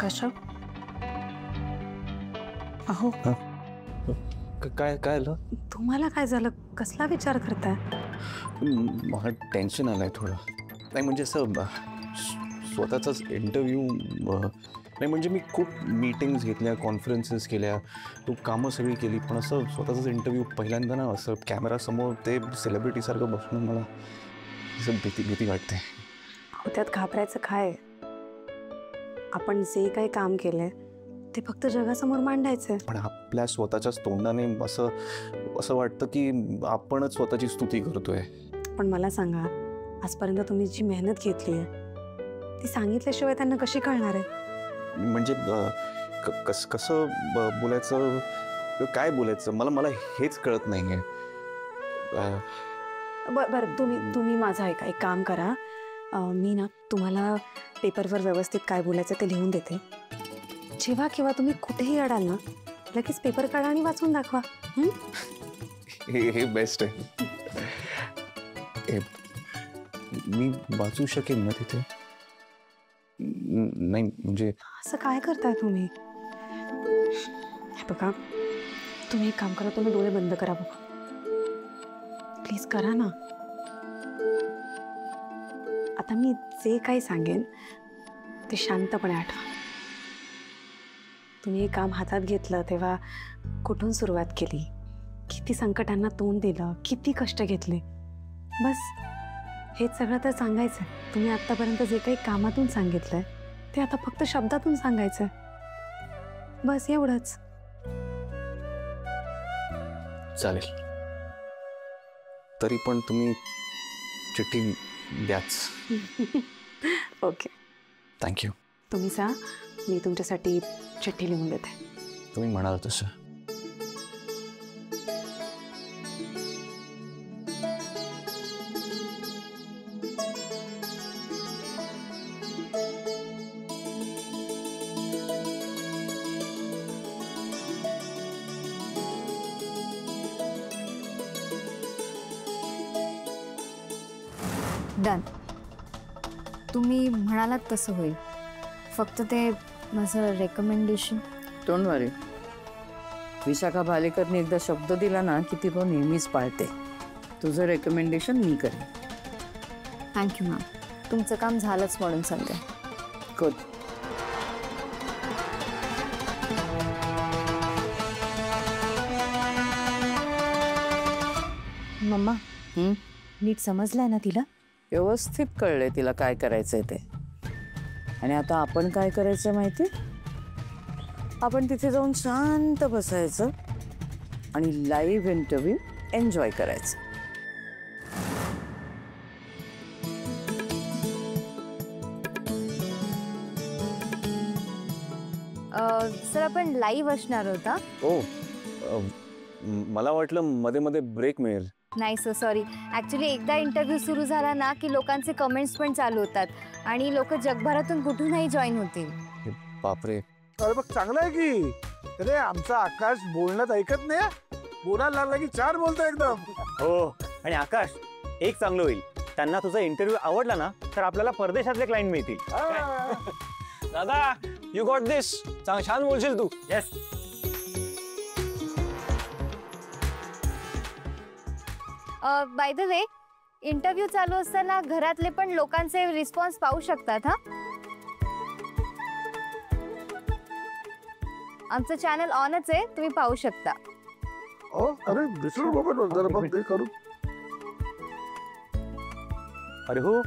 आकाशराव, अहो काय काय आलं? तुम्हाला काय झालं? कसला विचार करताय? मला टेन्शन आलंय थोडं. नाही म्हणजे असं स्वतःचाच इंटरव्ह्यू नाही म्हणजे मी खूप मीटिंग्स घेतल्या, कॉन्फरन्सेस केल्या, खूप कामं सगळी केली, पण असं स्वतःचाच इंटरव्ह्यू पहिल्यांदा ना असं कॅमेरासमोर ते सेलिब्रिटीसारखं बसून मला असं भीती वाटते. अहो त्यात घाबरायचं काय? आपण जे काही काम केलंय ते फक्त जगासमोर मांडायचंय. पण आपल्या स्वतःच्याच तोंडाने असं वाटतं की आपणच स्वतःची स्तुती करतोय. पण मला सांगा, आजपर्यंत तुम्ही जी मेहनत घेतली आहे ती सांगितल्याशिवाय त्यांना कशी कळणार आहे? म्हणजे कसं बोलायचं, काय बोलायचं मला हेच कळत नाहीये. बरं तुम्ही माझं ऐका, एक काम करा, मी ना तुम्हाला पेपरवर व्यवस्थित काय बोलायचं ते लिहून देते. जेव्हा केव्हा तुम्ही कुठेही अडाल ना, लगेच पेपर काढा आणि वाचून दाखवा. हे बेस्ट आहे. मी वाचू शकेन ना तिथे? नाही म्हणजे असं काय करताय तुम्ही? हे बघा, तुम्ही एक काम करा, तुम्ही डोळे बंद करा बघा, प्लीज करा ना. आता मी जे काही सांगेन ते शांतपणे आठवा. तुम्ही हे काम हातात घेतलं तेव्हा कुठून सुरुवात केली, किती संकटांना तोंड दिलं, किती कष्ट घेतले, बस हेच सगळं तर सांगायचं. तुम्ही आतापर्यंत जे काही कामातून सांगितलंय ते आता फक्त शब्दातून सांगायचंय, बस एवढंच. चालेल. तरी पण तुम्ही चिठ्ठी द्याच. Okay, thank you. तुम्ही सा, मी तुमच्यासाठी चिठ्ठी लिहून देते. तुम्ही म्हणाल तसं. डन. तुम्ही म्हणालात तसं होईल. फक्त ते माझं रेकमेंडेशन. डोंट वरी. विशाखा भालेकरने एकदा शब्द दिला ना की ती तो नेहमीच पाळते. तुझं रेकमेंडेशन मी करेन. Thank you ma'am. तुमचं काम झालंच म्हणून समजा. गुड. मम्मा, नीट समजलंय ना तिला? व्यवस्थित कळलंय तिला काय करायचंय ते. आणि आता आपण काय करायचं माहिती? आपण तिथे जाऊन शांत बसायचं आणि लाईव्ह इंटरव्ह्यू एन्जॉय करायचं. सर आपण लाईव्ह असणार होता. ओ, मला वाटलं मध्ये मध्ये ब्रेक मिळेल. नाही सर, सॉरी. ॲक्च्युली एकदा इंटरव्ह्यू सुरू झाला ना की लोकांचे कमेंट्स पण चालू होतात आणि लोक जगभरातून कुठूनही जॉईन होतील. बापरे. अरे बघ, चांगलं आहे की. अरे आमचा आकाश बोलण्यात ऐकत नाही. बोलायला लागला की चार बोलतो एकदम. हो, आणि आकाश एक चांगलं होईल, त्यांना तुझा इंटरव्ह्यू आवडला ना तर आपल्याला परदेशातले क्लायंट मिळतील. दादा, यू गॉट दिस. छान बोलशील तू. Yes. By the way, interview चालू असताना घरातले पण लोकांचे रिस्पॉन्स पाहू शकतात. हा, आमचं चॅनल ऑनच आहे, तुम्ही पाहू शकता. अरे विसरू नको जरा बघ ते करू. अरे हो,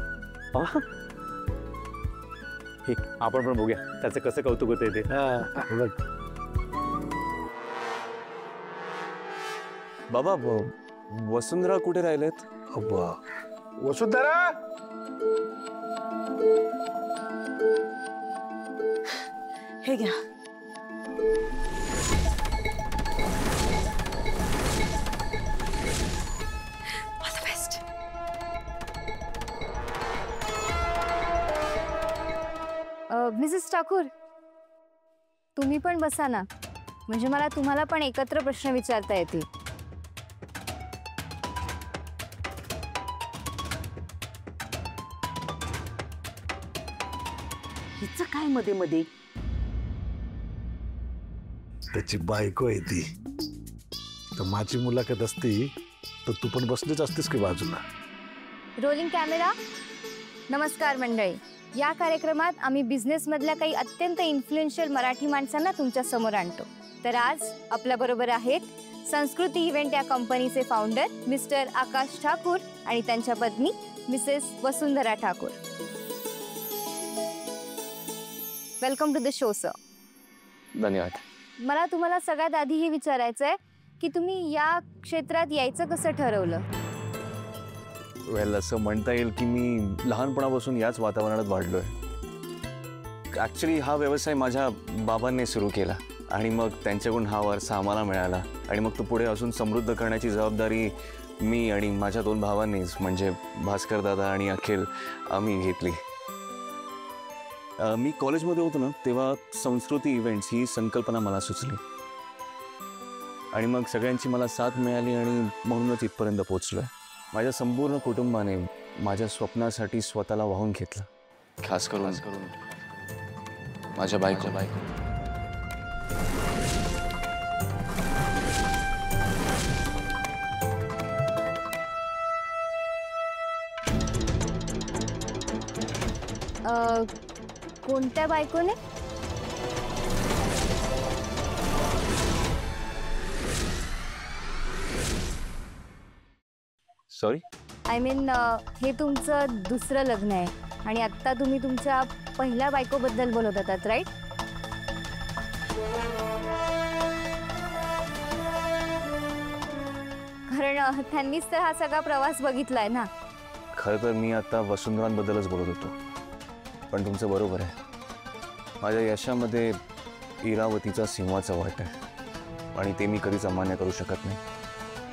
हे आपण पण बघूया त्याचं कसं कौतुक होतंय ते. बाबा, वसुंधरा कुठे राहिलेत? वसुंधरा, हे घ्या. All the best. Mrs Thakur, तुम्ही पण बसा ना, म्हणजे मला तुम्हाला पण एकत्र प्रश्न विचारता येतील. हिचं काय मध्ये मध्ये? त्याची बायको आहे ती. तर माझी मुलाखत असती तर तू पण बसलीच असतीस की बाजूला. Rolling camera. नमस्कार मंडळी. या कार्यक्रमात आम्ही बिझनेसमधल्या काही अत्यंत इन्फ्लुएन्शियल मराठी माणसांना तुमच्या समोर आणतो. तर आज आपल्या बरोबर आहेत संस्कृती इव्हेंट या कंपनीचे फाउंडर मिस्टर आकाश ठाकूर आणि त्यांच्या पत्नी Mrs Vasundhara Thakur. Welcome to the show sir. धन्यवाद. मला तुम्हाला सगळ्यात आधी हे विचारायचं आहे की तुम्ही या क्षेत्रात यायचं कसं ठरवलं? वेल, असं म्हणता येईल की मी लहानपणापासून याच वातावरणात वाढलोय. ॲक्च्युली हा व्यवसाय माझ्या बाबांनी सुरू केला आणि मग त्यांच्याकडून हा वारसा आम्हाला मिळाला आणि मग तो पुढे असून समृद्ध करण्याची जबाबदारी मी आणि माझ्या 2 भावांनीच म्हणजे भास्कर दादा आणि अखिल आम्ही घेतली. मी कॉलेजमध्ये होतो ना तेव्हा संस्कृती इव्हेंट्स ही संकल्पना मला सुचली आणि मग सगळ्यांची मला साथ मिळाली आणि म्हणूनच इथपर्यंत पोचलो आहे. माझ्या संपूर्ण कुटुंबाने माझ्या स्वप्नासाठी स्वतःला वाहून घेतलं, खास करून माझ्या बायको. कोणत्या बायकोने? सॉरी? आय मीन हे तुमचं दुसरं लग्न आहे आणि आत्ता तुम्ही तुमच्या पहिल्या बायकोबद्दल बोलत होतात, राईट? कारण त्यांनीच तर हा सगळा प्रवास बघितलाय ना. खरं तर मी आता वसुंधरांबद्दलच बोलत होतो, पण तुमचं बरोबर आहे. माझ्या यशामध्ये इरावतीचा सिंहाचा वाटा आहे आणि ते मी कधीच अमान्य करू शकत नाही.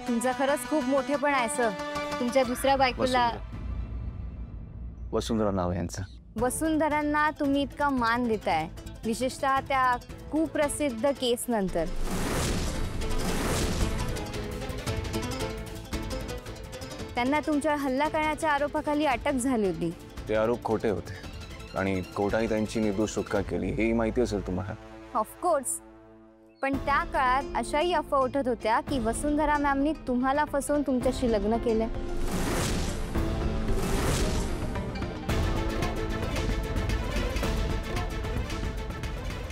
तुमचा खरंच खूप मोठेपण आहे सर. तुमच्या दुसऱ्या बायकोला वसुंधरा नाव आहे यांचं. वसुंधरांना तुम्ही इतका मान देताय, विशेषतः त्या कुप्रसिद्ध केस नंतर. त्यांना तुमच्यावर हल्ला करण्याच्या आरोपाखाली अटक झाली होती. ते आरोप खोटे होते आणि कोर्टाने त्यांची निर्दोष सुटका केली, हे माहिती असेल तुम्हाला. ऑफकोर्स. पण त्या काळात अशाही अफवा उठत होत्या की वसुंधरा मॅमनी तुम्हाला फसवून तुमच्याशी लग्न केलं.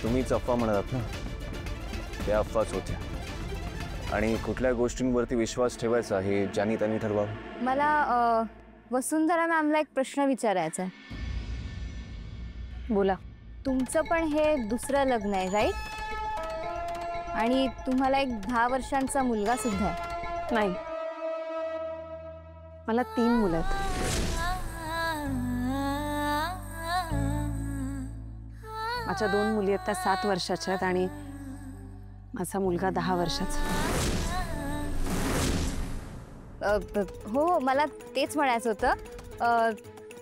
तुम्हीच अफवा म्हणत ना, त्या अफवाच होत्या आणि कुठल्या गोष्टींवरती विश्वास ठेवायचा हे ज्यांनी त्यांनी ठरवावं. मला वसुंधरा मॅमला एक प्रश्न विचारायचा आहे. बोला. तुमचं पण हे दुसरं लग्न आहे, राईट? आणि तुम्हाला एक 10 वर्षांचा मुलगा सुद्धा आहे. नाही, मला 3 मुलं आहेत. माझ्या 2 मुली आहेत त्या 7 वर्षाच्या आहेत आणि माझा मुलगा 10 वर्षाचा. हो, मला तेच म्हणायचं होतं.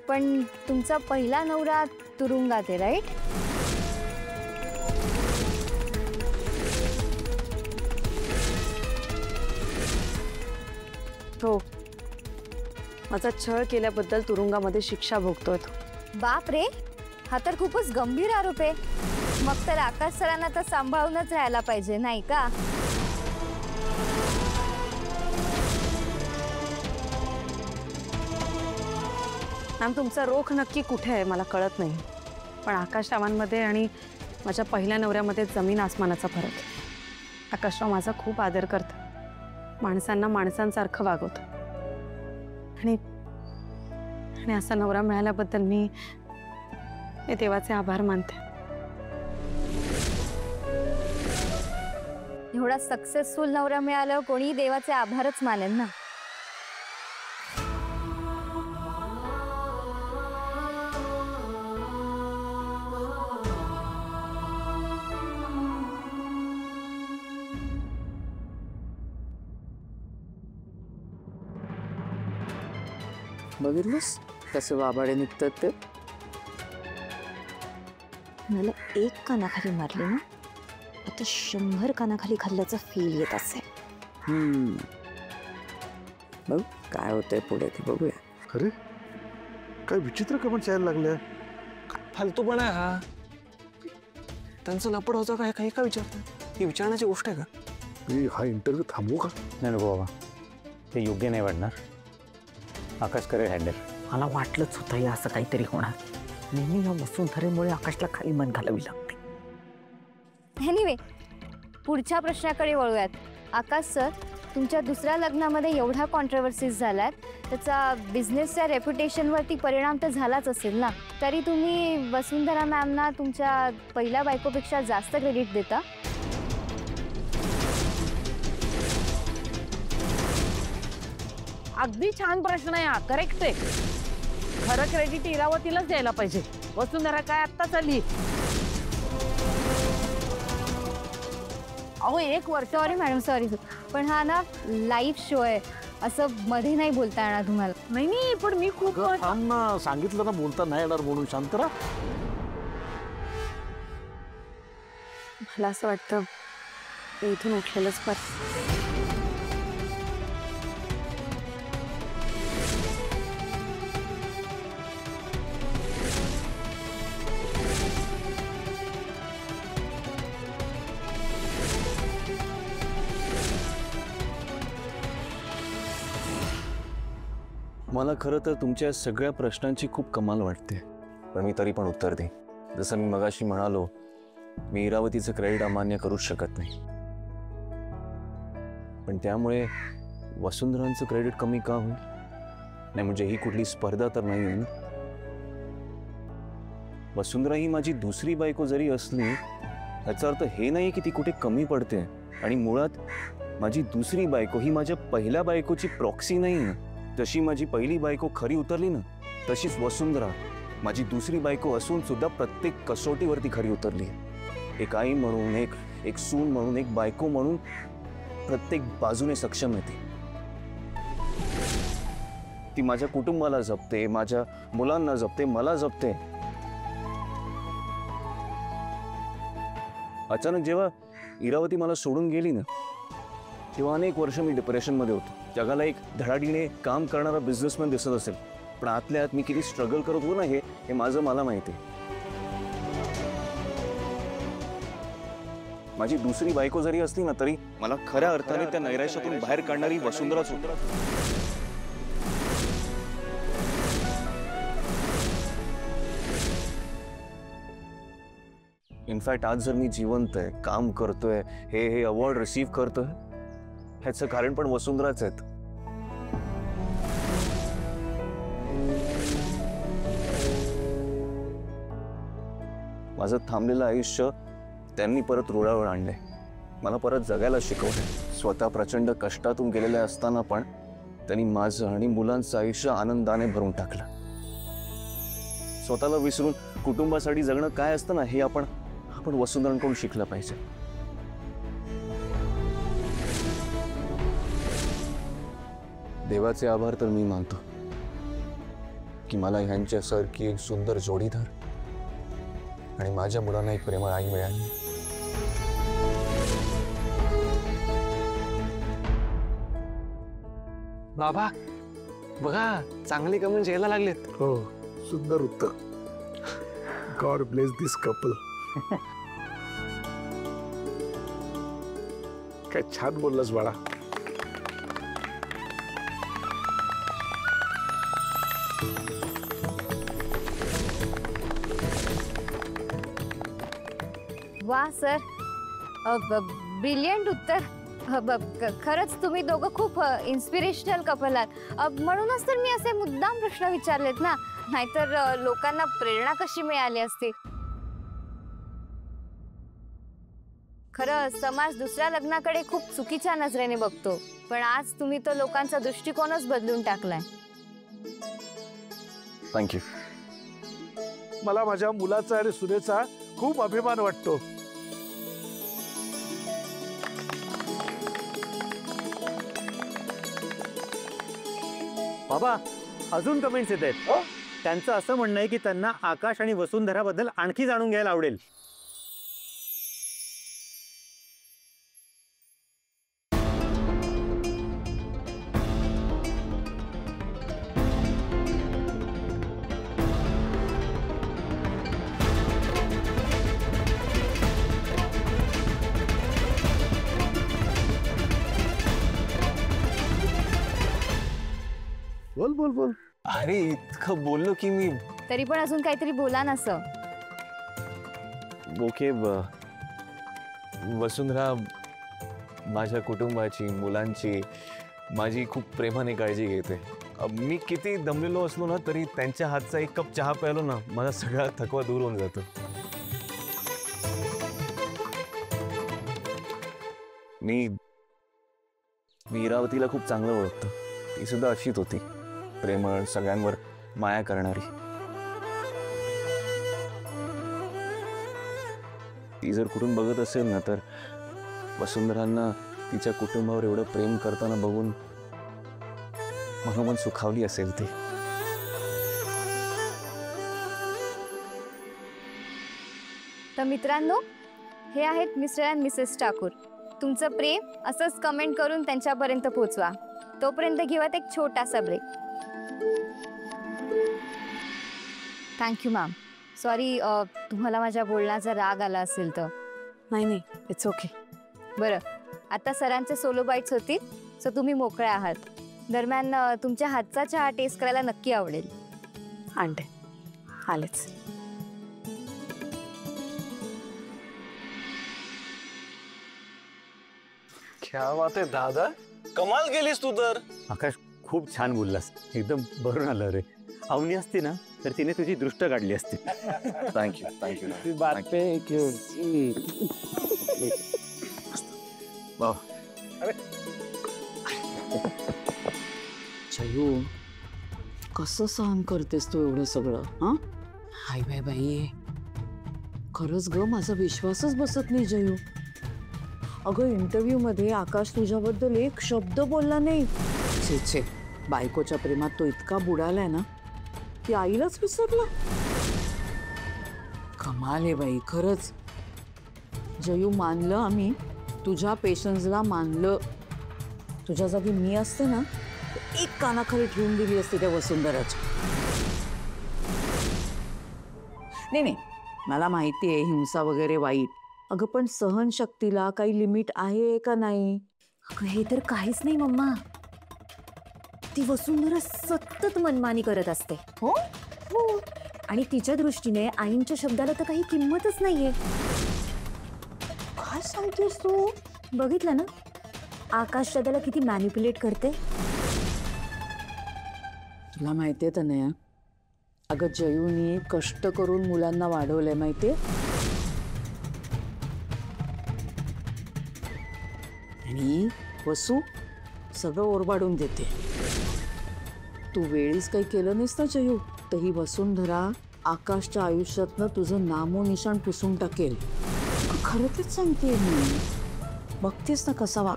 पण तुमचा पहिला नवरा तुरुंगात आहे, राईट? हो, माझा छळ केल्याबद्दल तुरुंगामध्ये शिक्षा भोगतोय तो. बाप रे, हा तर खूपच गंभीर आरोप आहे. मग तर आकाश सरांना तर सांभाळूनच राहायला पाहिजे, नाही का? मॅम, तुमचा रोख नक्की कुठे आहे मला कळत नाही, पण आकाशरावांमध्ये आणि माझ्या पहिल्या नवऱ्यामध्ये जमीन आसमानाचा फरक आहे. आकाशराव माझा खूप आदर करतात, माणसांना माणसांसारखं वागवतात आणि असा नवरा मिळाल्याबद्दल मी देवाचे आभार मानते. एवढा सक्सेसफुल नवरा मिळाल्यावर कोणी देवाचे आभारच मानेल ना. बघितलंस कसं वाबाडे निघतात ते. मला 1 कानाखाली मारली ना, आता 100 कानाखाली खाल्ल्याचा फील येत असेल. बघ काय होतंय पुढे ते बघूया. अरे काय विचित्र कमेंट्स यायला लागल्या. फालतूपणा आहे हा. त्यांचं लपड होतं काय काही का विचारतात. ही विचारण्याची गोष्ट आहे का? मी हा इंटरव्ह्यू थांबवू का? नाही नको बाबा, हे योग्य नाही वाटणार. आकाश करेल हँडल. मला वाटलंच होतं हे असं काहीतरी होणार. नेहमी या वसुंधरेमुळे आकाशला खाली मन घालावी लागते. एनिवे, पुढच्या प्रश्नाकडे वळूयात. आकाश सर, तुमच्या दुसऱ्या लग्नामध्ये एवढा कॉन्ट्रोवर्सीज झाल्यात, त्याचा बिझनेसच्या रेप्युटेशनवरती परिणाम तर झालाच असेल ना. तरी तुम्ही वसुंधरा मॅमना तुमच्या पहिल्या बायकोपेक्षा जास्त क्रेडिट देता. अगदी छान प्रश्न आहे हा. करेक्ट आहे. खरं क्रेडिट इरावतीलाच द्यायला पाहिजे. वसुंधरा काय आत्ताच आली. अहो 1 वर्ष. Sorry madam, sorry. पण हा ना लाईव्ह शो आहे, असं मध्ये नाही बोलता येणार तुम्हाला. नाही पण मी खूप थांब ना, सांगितलं ना बोलता नाही येणार म्हणून. शांत राहा. मला असं वाटतं मी इथून उठलेलंच बरं. मला खरं तर तुमच्या सगळ्या प्रश्नांची खूप कमाल वाटते, पण मी तरी पण उत्तर देईन. जसं मी मगाशी म्हणालो, मी इरावतीचं क्रेडिट अमान्य करूच शकत नाही, पण त्यामुळे वसुंधरांचं क्रेडिट कमी का होईल? नाही म्हणजे ही कुठली स्पर्धा तर नाही आहे ना. वसुंधरा ही माझी दुसरी बायको जरी असली, याचा अर्थ हे नाही की ती कुठे कमी पडते. आणि मुळात माझी दुसरी बायको ही माझ्या पहिल्या बायकोची प्रॉक्सी नाही आहे. जशी माझी पहिली बायको खरी उतरली ना, तशीच वसुंधरा माझी दुसरी बायको असून सुद्धा प्रत्येक कसोटीवरती खरी उतरली. एक आई म्हणून, एक सून म्हणून, एक बायको म्हणून प्रत्येक बाजूने सक्षम आहे. ती माझ्या कुटुंबाला जपते, माझ्या मुलांना जपते, मला जपते. अचानक जेव्हा इरावती मला सोडून गेली ना, तेव्हा अनेक वर्ष मी डिप्रेशनमध्ये होतो. जगाला एक धडाडीने काम करणारा बिझनेसमॅन दिसत असेल, पण आतल्या आत मी किती स्ट्रगल करत होतो ना, हे माझं मला माहिती आहे. माझी दुसरी बायको जरी असली ना, तरी मला खऱ्या अर्थाने त्या नैराश्यातून बाहेर काढणारी वसुंधराच होती. इनफॅक्ट आज जर मी जिवंत आहे, काम करतोय, हे अवॉर्ड रिसीव्ह करतोय, ह्याचं कारण पण वसुंधराच आहेत. माझं थांबलेलं आयुष्य त्यांनी परत रुळावर आणलंय. मला परत जगायला शिकवलंय. स्वतः प्रचंड कष्टातून गेलेले असताना पण त्यांनी माझं आणि मुलांचं आयुष्य आनंदाने भरून टाकलं. स्वतःला विसरून कुटुंबासाठी जगणं काय असतं ना, हे आपण वसुंधरांकडून शिकलं पाहिजे. देवाचे आभार तर मी मानतो की मला ह्यांच्यासारखी एक सुंदर जोडीदार आणि माझ्या मुलांना एक प्रेमळ आई मिळाली. बाबा बघा, चांगले कमेंट्स यायला लागलेत. हो, सुंदर उत्तर. गॉड ब्लेस दिस कपल. काय छान बोललास बाळा. वा सर, ब्रिलियंट उत्तर. खरंच तुम्ही दोघं खूप इन्स्पिरेशनल कपल आहात. म्हणूनच तर मी असे मुद्दाम प्रश्न विचारलेत ना, नाहीतर लोकांना प्रेरणा कशी मिळाली असती. खरं समाज दुसऱ्या लग्नाकडे खूप चुकीच्या नजरेने बघतो, पण आज तुम्ही तो लोकांचा दृष्टिकोनच बदलून टाकलाय. थँक्यू. मला माझ्या मुलाचा आणि सुनेचा खूप अभिमान वाटतो. बाबा अजून कमेंट्स येत आहेत. त्यांचं असं म्हणणं आहे की त्यांना आकाश आणि वसुंधराबद्दल आणखी जाणून घ्यायला आवडेल. बोल बोल बोल. अरे इतकं बोललो की मी तरी पण अजून काहीतरी बोला ना सर. ओके. वसुंधरा माझ्या कुटुंबाची, मुलांची माझी खूप प्रेमाने काळजी घेते. मी किती दमलेलो असलो ना तरी त्यांच्या हातचा एक कप चहा प्यायलो ना माझा सगळा थकवा दूर होऊन जातो. मी इरावतीला खूप चांगलं ओळखतो. ती सुद्धा अशीच होती, प्रेमळ, सगळ्यांवर माया करणारी. ती जर कुठून बघत असेल ना तर वसुंधरांना तिच्या कुटुंबावर एवढं प्रेम करताना बघून मनोमन सुखावली असेल ती. तर मित्रांनो, हे आहेत मिस्टर अँड मिसेस ठाकूर. तुमचं प्रेम असंच कमेंट करून त्यांच्यापर्यंत पोहोचवा. तोपर्यंत घेऊयात एक छोटासा ब्रेक. Thank you ma'am. सॉरी, तुम्हाला माझ्या बोलण्याचा राग आला असेल तर. नाही नाही, इट्स ओके. बरं, आता सरांचे सोलो बाईट्स होतील, सो तुम्ही मोकळे आहात. दरम्यान तुमच्या हातचा चहा टेस्ट करायला नक्की आवडेल. आणते, आलेच. क्या बात आहे दादा, कमाल केलीस तू तर. आकाश खूप छान बोललास, एकदम भरून आलं रे. अवनी असती ना तर तिने तुझी दृष्ट काढली असती. Thank you thank you. जयू, कसं सहन करतेस तू एवढं सगळं? हा, हाय बाय बाई, खरंच ग माझा विश्वासच बसत नाही जयू. अगं इंटरव्ह्यू मध्ये आकाश तुझ्याबद्दल एक शब्द बोलला नाही. छे छे, बायकोच्या प्रेमात तो इतका बुडालाय ना की आईलाच विसरला. कमाल आहे बाई खरंच. जयू, मानलं आम्ही, तुझ्या पेशन्सला मानलं. तुझ्या जागी मी असते ना तर एक कानाखाली ठेवून दिली असते त्या वसुंधराच्या. नाही नाही, मला माहिती आहे हिंसा वगैरे वाईट. अगं पण सहनशक्तीला काही लिमिट आहे का नाही? अगं हे तर काहीच नाही मम्मा. ती वसुंधरा सतत मनमानी करत असते. हो हो, आणि तिच्या दृष्टीने आईंच्या शब्दाला तर काही किंमतच नाहीये. काय सांगतेस तू? बघितलं ना आकाशच्या त्याला किती मॅनिप्युलेट करते. तुला माहितीये तनया, अगं जयूनी कष्ट करून मुलांना वाढवलंय माहितीये. आणि वसू सगळं ओरबाडून देते. तू वेळीच काही केलं नाहीस ना जयू, तर ही वसुंधरा आकाशच्या आयुष्यातनं तुझं नामोनिशाण पुसून टाकेल. खरं तेच सांगते मी. बघतेस ना कसा वाग.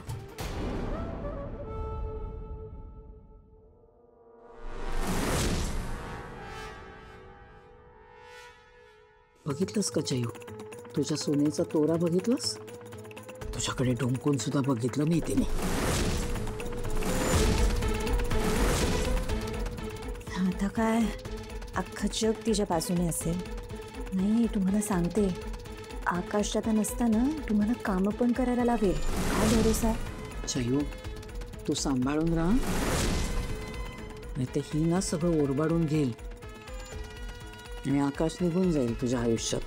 बघितलंस का जयू, तुझ्या सोन्याचा तोरा बघितलंस? तुझ्याकडे डोंकून सुद्धा बघितलं नाही तिने. आता काय अख्खं जग तिच्या बाजूने असेल. नाही, तुम्हाला सांगते, आकाशच्या आता नसताना तुम्हाला कामं पण करायला लागेल. काय भरोसा आहे? जयू, तू सांभाळून राहा, नाही तर ही ना सगळं ओरबाडून घेईल आणि आकाश निघून जाईल तुझ्या आयुष्यात.